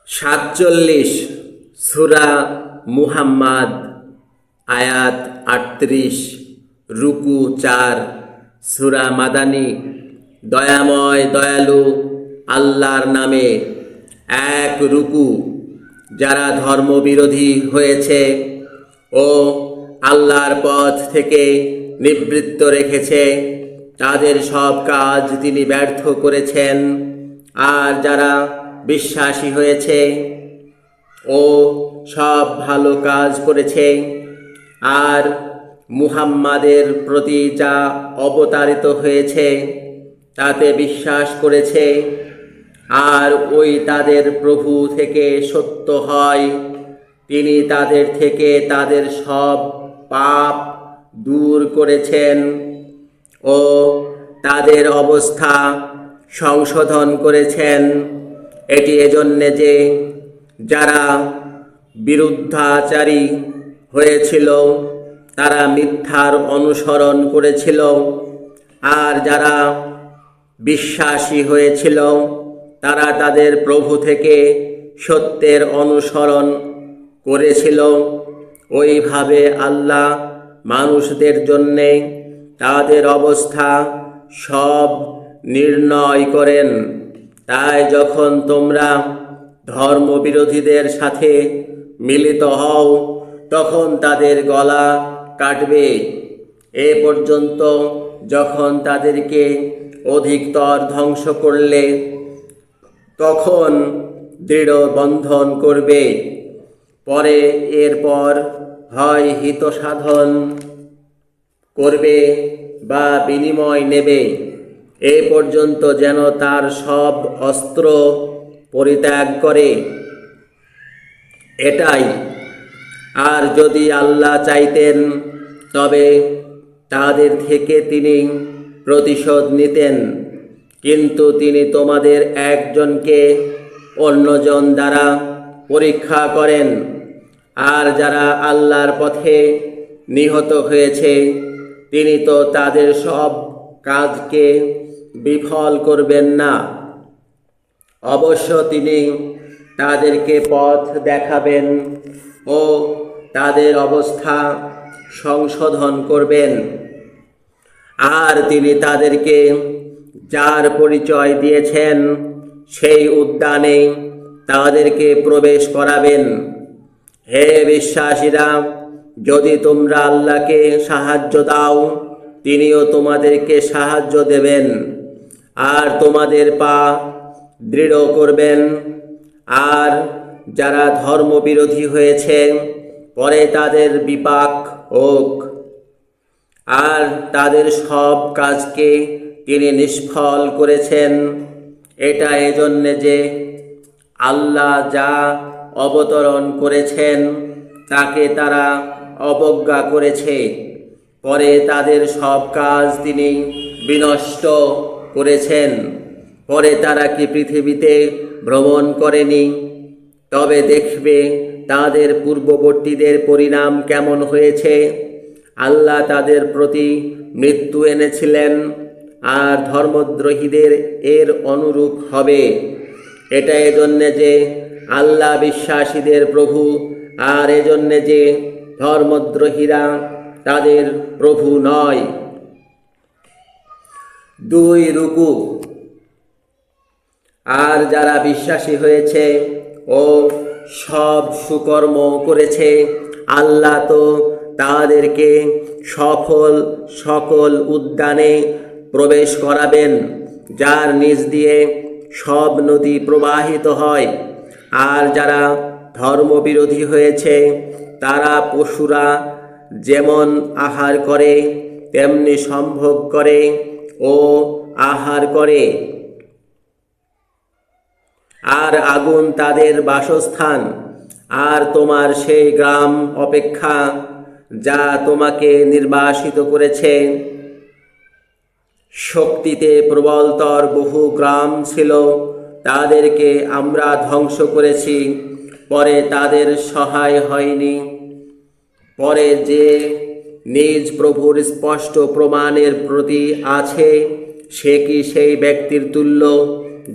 47 সূরা মুহাম্মাদ আয়াত 38 রুকু 4 সূরা মাদানী। দয়াময় দয়ালু আল্লাহর নামে। এক রুকু। যারা ধর্মবিরোধী হয়েছে ও আল্লাহর পথ থেকে নিবৃত্ত রেখেছে তাদের সব কাজ তিনি ব্যর্থ করেছেন। আর যারা বিশ্বাসী হয়েছে ও সব ভালো কাজ করেছে আর মুহাম্মাদের প্রতি যা অবতারিত হয়েছে তাতে বিশ্বাস করেছে আর ওই তাদের প্রভু থেকে সত্য হয়, তিনি তাদের থেকে তাদের সব পাপ দূর করেছেন ও তাদের অবস্থা সংশোধন করেছেন। এটি এজন্যে যে যারা বিরুদ্ধাচারী হয়েছিল তারা মিথ্যার অনুসরণ করেছিল, আর যারা বিশ্বাসী হয়েছিল তারা তাদের প্রভু থেকে সত্যের অনুসরণ করেছিল। ওইভাবে আল্লাহ মানুষদের জন্যে তাদের অবস্থা সব নির্ণয় করেন। তাই যখন তোমরা ধর্মবিরোধীদের সাথে মিলিত হও তখন তাদের গলা কাটবে, এ পর্যন্ত যখন তাদেরকে অধিকতর ধ্বংস করলে তখন দৃঢ় বন্ধন করবে, পরে এরপর হয় হিত সাধন করবে বা বিনিময় নেবে, এ পর্যন্ত যেন তার সব অস্ত্র পরিত্যাগ করে। এটাই। আর যদি আল্লাহ চাইতেন তবে তাদের থেকে তিনি প্রতিশোধ নিতেন, কিন্তু তিনি তোমাদের একজনকে অন্যজন দ্বারা পরীক্ষা করেন। আর যারা আল্লাহর পথে নিহত হয়েছে তিনি তো তাদের সব কাজকে বিফল করবেন না। অবশ্য তিনি তাদেরকে পথ দেখাবেন ও তাদের অবস্থা সংশোধন করবেন। আর তিনি তাদেরকে যার পরিচয় দিয়েছেন সেই উদ্যানে তাদেরকে প্রবেশ করাবেন। হে বিশ্বাসীরা, যদি তোমরা আল্লাহকে সাহায্য দাও তিনিও তোমাদেরকে সাহায্য দেবেন আর তোমাদের পা দৃঢ় করবেন। আর যারা ধর্মবিরোধী হয়েছে পরে তাদের বিপাক হোক, আর তাদের সব কাজকে তিনি নিষ্ফল করেছেন। এটা এজন্যে যে আল্লাহ যা অবতরণ করেছেন তাকে তারা অবজ্ঞা করেছে, পরে তাদের সব কাজ তিনি বিনষ্ট করেছেন। পরে তারা কি পৃথিবীতে ভ্রমণ করেনি? তবে দেখবে তাদের পূর্ববর্তীদের পরিণাম কেমন হয়েছে। আল্লাহ তাদের প্রতি মৃত্যু এনেছিলেন আর ধর্মদ্রোহীদের এর অনুরূপ হবে। এটা এজন্যে যে আল্লাহ বিশ্বাসীদের প্রভু, আর এজন্যে যে ধর্মদ্রোহীরা তাদের প্রভু নয়। 2 রুকু। আর যারা বিশ্বাসী হয়েছে ও সব সুকর্ম করেছে আল্লাহ তো তাদেরকে সকল উদ্যানে প্রবেশ করাবেন যার নিচ দিয়ে সব নদী প্রবাহিত হয়। আর যারা ধর্মবিরোধী হয়েছে তারা পশুরা যেমন আহার করে তেমনি সম্ভোগ করে ও আহার করে, আর আগুন তাদের বাসস্থান। আর তোমার সেই গ্রাম অপেক্ষা যা তোমাকে নির্বাসিত করেছে, শক্তিতে প্রবলতর বহু গ্রাম ছিল, তাদেরকে আমরা ধ্বংস করেছি, পরে তাদের সহায় হয়নি। পরে যে নিজ প্রভুর স্পষ্ট প্রমাণের প্রতি আছে সে কি সেই ব্যক্তির তুল্য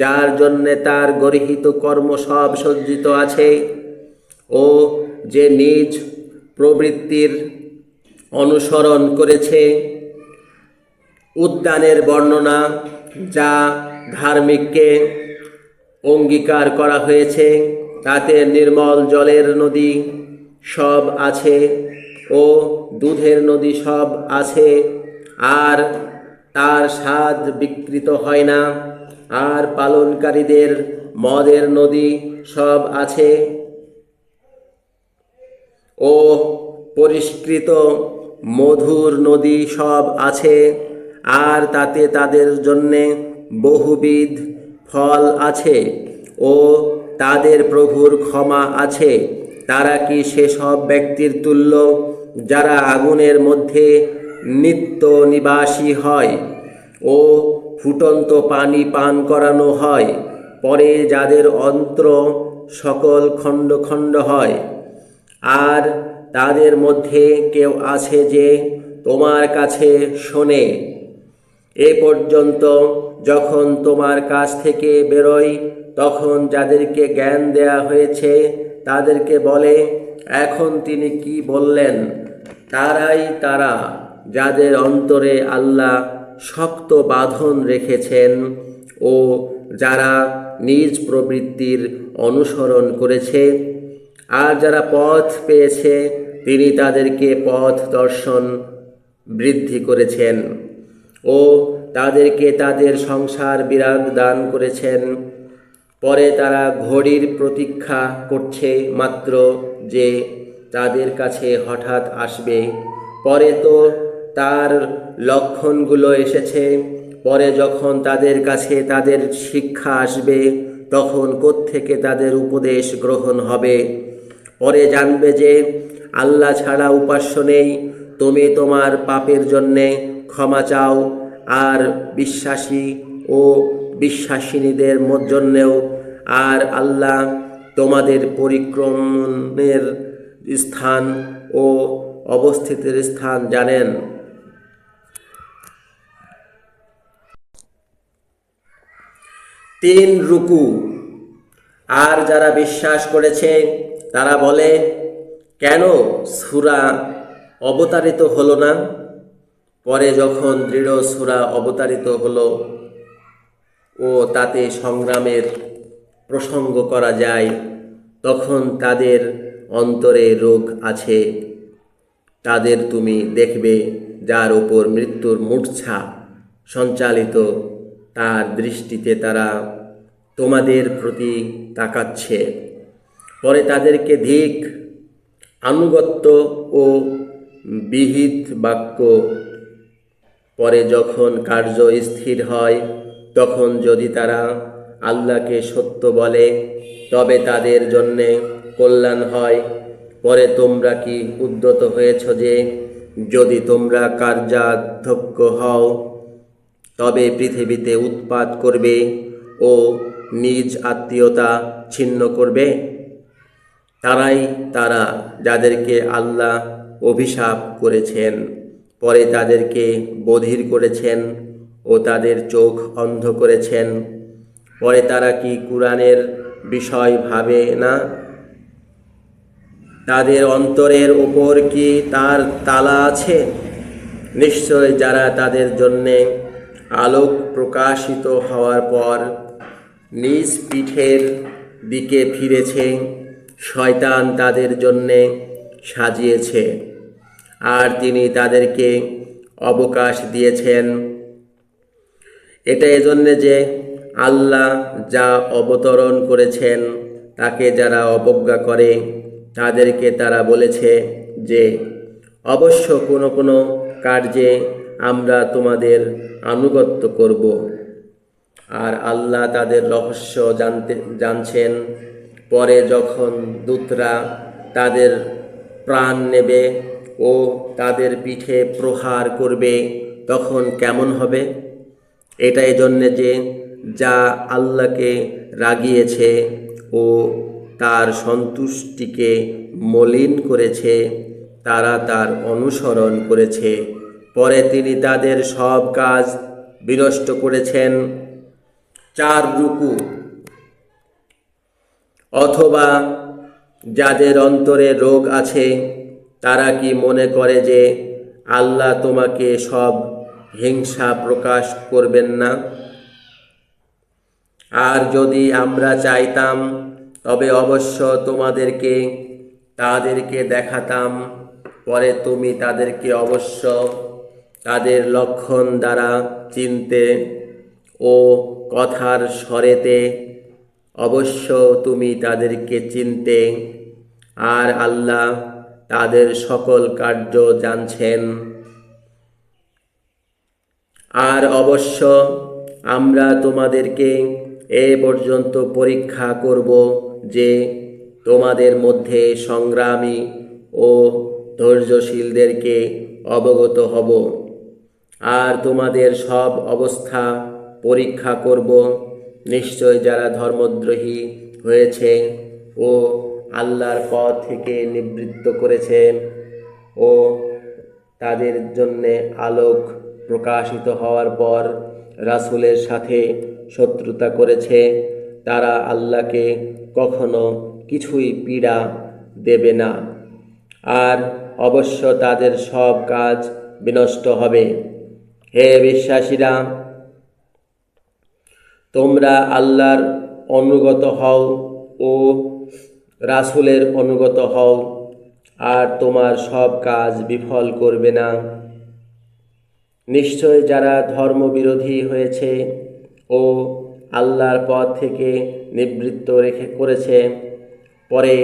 যার জন্যে তার গর্হিত কর্ম সব সজ্জিত আছে, ও যে নিজ প্রবৃত্তির অনুসরণ করেছে। উদ্যানের বর্ণনা যা ধার্মিককে অঙ্গীকার করা হয়েছে, তাতে নির্মল জলের নদী সব আছে ও দুধের নদী সব আছে, আর তার স্বাদ বিকৃত হয় না। আর পালনকারীদের মদের নদী সব আছে ও পরিষ্কৃত মধুর নদী সব আছে, আর তাতে তাদের জন্যে বহুবিধ ফল আছে ও তাদের প্রভুর ক্ষমা আছে। তারা কি সেসব ব্যক্তির তুল্য যারা আগুনের মধ্যে নিত্য নিবাসী হয় ও ফুটন্ত পানি পান করানো হয়, পরে যাদের অন্ত্র সকল খণ্ড খণ্ড হয়? আর তাদের মধ্যে কেউ আছে যে তোমার কাছে শোনে এ পর্যন্ত, যখন তোমার কাছ থেকে বেরোয় তখন যাদেরকে জ্ঞান দেয়া হয়েছে তাদেরকে বলে, এখন তিনি কি বললেন? তারাই তারা যাদের অন্তরে আল্লাহ শক্ত বাঁধন রেখেছেন ও যারা নিজ প্রবৃত্তির অনুসরণ করেছে। আর যারা পথ পেয়েছে তিনি তাদেরকে পথ দর্শন বৃদ্ধি করেছেন ও তাদেরকে তাদের সংসার বিরাগ দান করেছেন। পরে তারা ঘড়ির প্রতীক্ষা করছে মাত্র যে তাদের কাছে হঠাৎ আসবে। পরে তো তার লক্ষণগুলো এসেছে। পরে যখন তাদের কাছে তাদের শিক্ষা আসবে তখন কোত্থেকে তাদের উপদেশ গ্রহণ হবে? পরে জানবে যে আল্লাহ ছাড়া উপাস্য নেই। তুমি তোমার পাপের জন্যে ক্ষমা চাও, আর বিশ্বাসী ও বিশ্বাসিনীদের জন্যেও। আর আল্লাহ তোমাদের পরিক্রমের স্থান ও অবস্থিতির স্থান জানেন। 3 রুকু। আর যারা বিশ্বাস করেছে তারা বলে, কেন সূরা অবতারিত হলো না? পরে যখন দৃঢ় সূরা অবতারিত হলো ও তাতে সংগ্রামের প্রসঙ্গ করা যায়, তখন তাদের অন্তরে রোগ আছে। তাদের তুমি দেখবে যার ওপর মৃত্যুর মূর্ছা সঞ্চালিত, তার দৃষ্টিতে তারা তোমাদের প্রতি তাকাচ্ছে। পরে তাদেরকে ধিক, আনুগত্য ও বিহিত বাক্য। পরে যখন কার্য স্থির হয় তখন যদি তারা আল্লাহকে সত্য বলে তবে তাদের জন্যে কল্যাণ হয়। পরে তোমরা কি উদ্যত হয়েছ যে যদি তোমরা কার্যাধ্যক্ষ হও তবে পৃথিবীতে উৎপাত করবে ও নিজ আত্মীয়তা ছিন্ন করবে? তারাই তারা যাদেরকে আল্লাহ অভিশাপ করেছেন, পরে তাদেরকে বধির করেছেন ও তাদের চোখ অন্ধ করেছেন। পরে তারা কি কুরআনের বিষয় ভাবে না? তাদের অন্তরের ওপর কি তার তালা আছে? নিশ্চয় যারা তাদের জন্যে আলোক প্রকাশিত হওয়ার পর নিজ পিঠের দিকে ফিরেছে, শয়তান তাদের জন্যে সাজিয়েছে, আর তিনি তাদেরকে অবকাশ দিয়েছেন। এটা এজন্যে যে আল্লাহ যা অবতরণ করেছেন তাকে যারা অবজ্ঞা করে তাদেরকে তারা বলেছে যে অবশ্য কোনো কোনো কার্যে আমরা তোমাদের আনুগত্য করব। আর আল্লাহ তাদের রহস্য জানছেন। পরে যখন দূতরা তাদের প্রাণ নেবে ও তাদের পিঠে প্রহার করবে তখন কেমন হবে? এটা এই জন্যে যে যা আল্লাহকে রাগিয়েছে ও তার সন্তুষ্টিকে মলিন করেছে তারা তার অনুসরণ করেছে। পরে তিনি তাদের সব কাজ বিনষ্ট করেছেন। 4 রুকু। অথবা যাদের অন্তরে রোগ আছে তারা কি মনে করে যে আল্লাহ তোমাকে সব হিংসা প্রকাশ করবেন না? আর যদি আমরা চাইতাম তবে অবশ্য তাদেরকে দেখাতাম, পরে তুমি তাদেরকে অবশ্য তাদের লক্ষণ দ্বারা চিনতে ও কথার স্বরেতে অবশ্য তুমি তাদেরকে চিনতে। আর আল্লাহ তাদের সকল কার্য জানছেন। আর অবশ্য আমরা তোমাদেরকে এ পর্যন্ত পরীক্ষা করব যে তোমাদের মধ্যে সংগ্রামী ও ধৈর্যশীলদেরকে অবগত হব। আর তোমাদের সব অবস্থা পরীক্ষা করব। নিশ্চয় যারা ধর্মদ্রোহী হয়েছে ও আল্লাহর পথ থেকে নিবৃত্ত করেছে ও তাদের জন্যে আলোক প্রকাশিত হওয়ার পর রাসূলের সাথে শত্রুতা করেছে, তারা আল্লাহকে কখনো কিছুই পীড়া দেবে না। আর অবশ্য তাদের সব কাজ বিনষ্ট হবে। হে বিশ্বাসীরা, তোমরা আল্লাহর অনুগত হও ও রাসূলের অনুগত হও, আর তোমার সব কাজ বিফল করবে না। নিশ্চয় যারা ধর্মবিরোধী হয়েছে ও আল্লাহর পথ থেকে নিবৃত্ত করেছে, পরে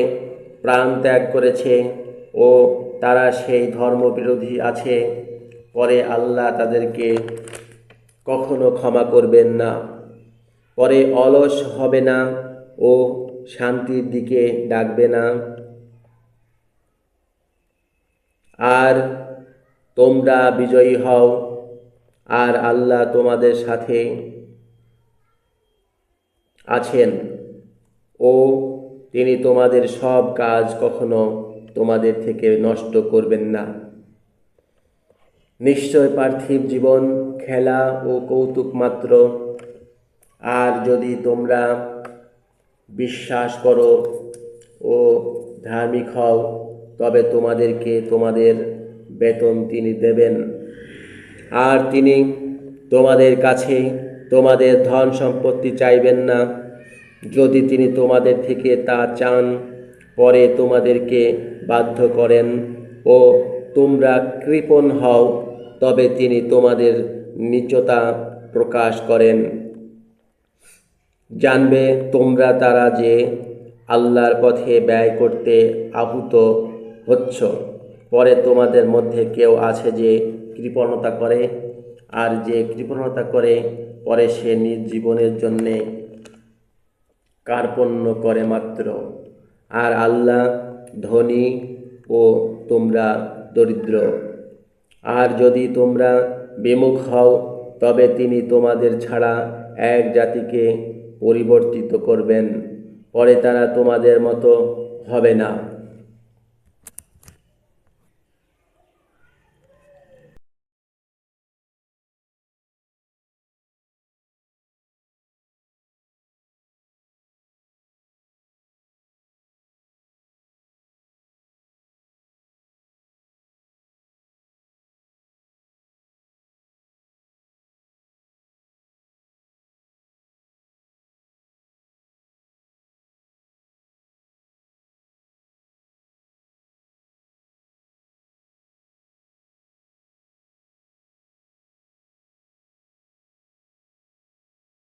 প্রাণ ত্যাগ করেছে ও তারা সেই ধর্মবিরোধী আছে, পরে আল্লাহ তাদেরকে কখনো ক্ষমা করবেন না। পরে অলস হবে না ও শান্তির দিকে ডাকবে না। আর তোমরা বিজয়ী হও, আর আল্লাহ তোমাদের সাথে আছেন ও তিনি তোমাদের সব কাজ কখনো তোমাদের থেকে নষ্ট করবেন না। নিশ্চয় পার্থিব জীবন খেলা ও কৌতুক মাত্র। আর যদি তোমরা বিশ্বাস করো ও ধার্মিক হও তবে তোমাদেরকে তোমাদের বেতন তিনি দেবেন। আর তিনি তোমাদের কাছে তোমাদের ধন সম্পত্তি চাইবেন না। যদি তিনি তোমাদের থেকে তা চান, পরে তোমাদেরকে বাধ্য করেন ও তোমরা কৃপণ হও, তবে তিনি তোমাদের নীচতা প্রকাশ করেন। জানবে তোমরা তারা যে আল্লাহর পথে ব্যয় করতে আহুত হচ্ছ। পরে তোমাদের মধ্যে কেউ আছে যে কৃপণতা করে, আর যে কৃপণতা করে পরে সে নিজ জীবনের জন্যে কার্পণ্য করে মাত্র। আর আল্লাহ ধনী ও তোমরা দরিদ্র। আর যদি তোমরা বিমুখ হও তবে তিনি তোমাদের ছাড়া এক জাতিকে পরিবর্তিত করবেন, পরে তারা তোমাদের মতো হবে না।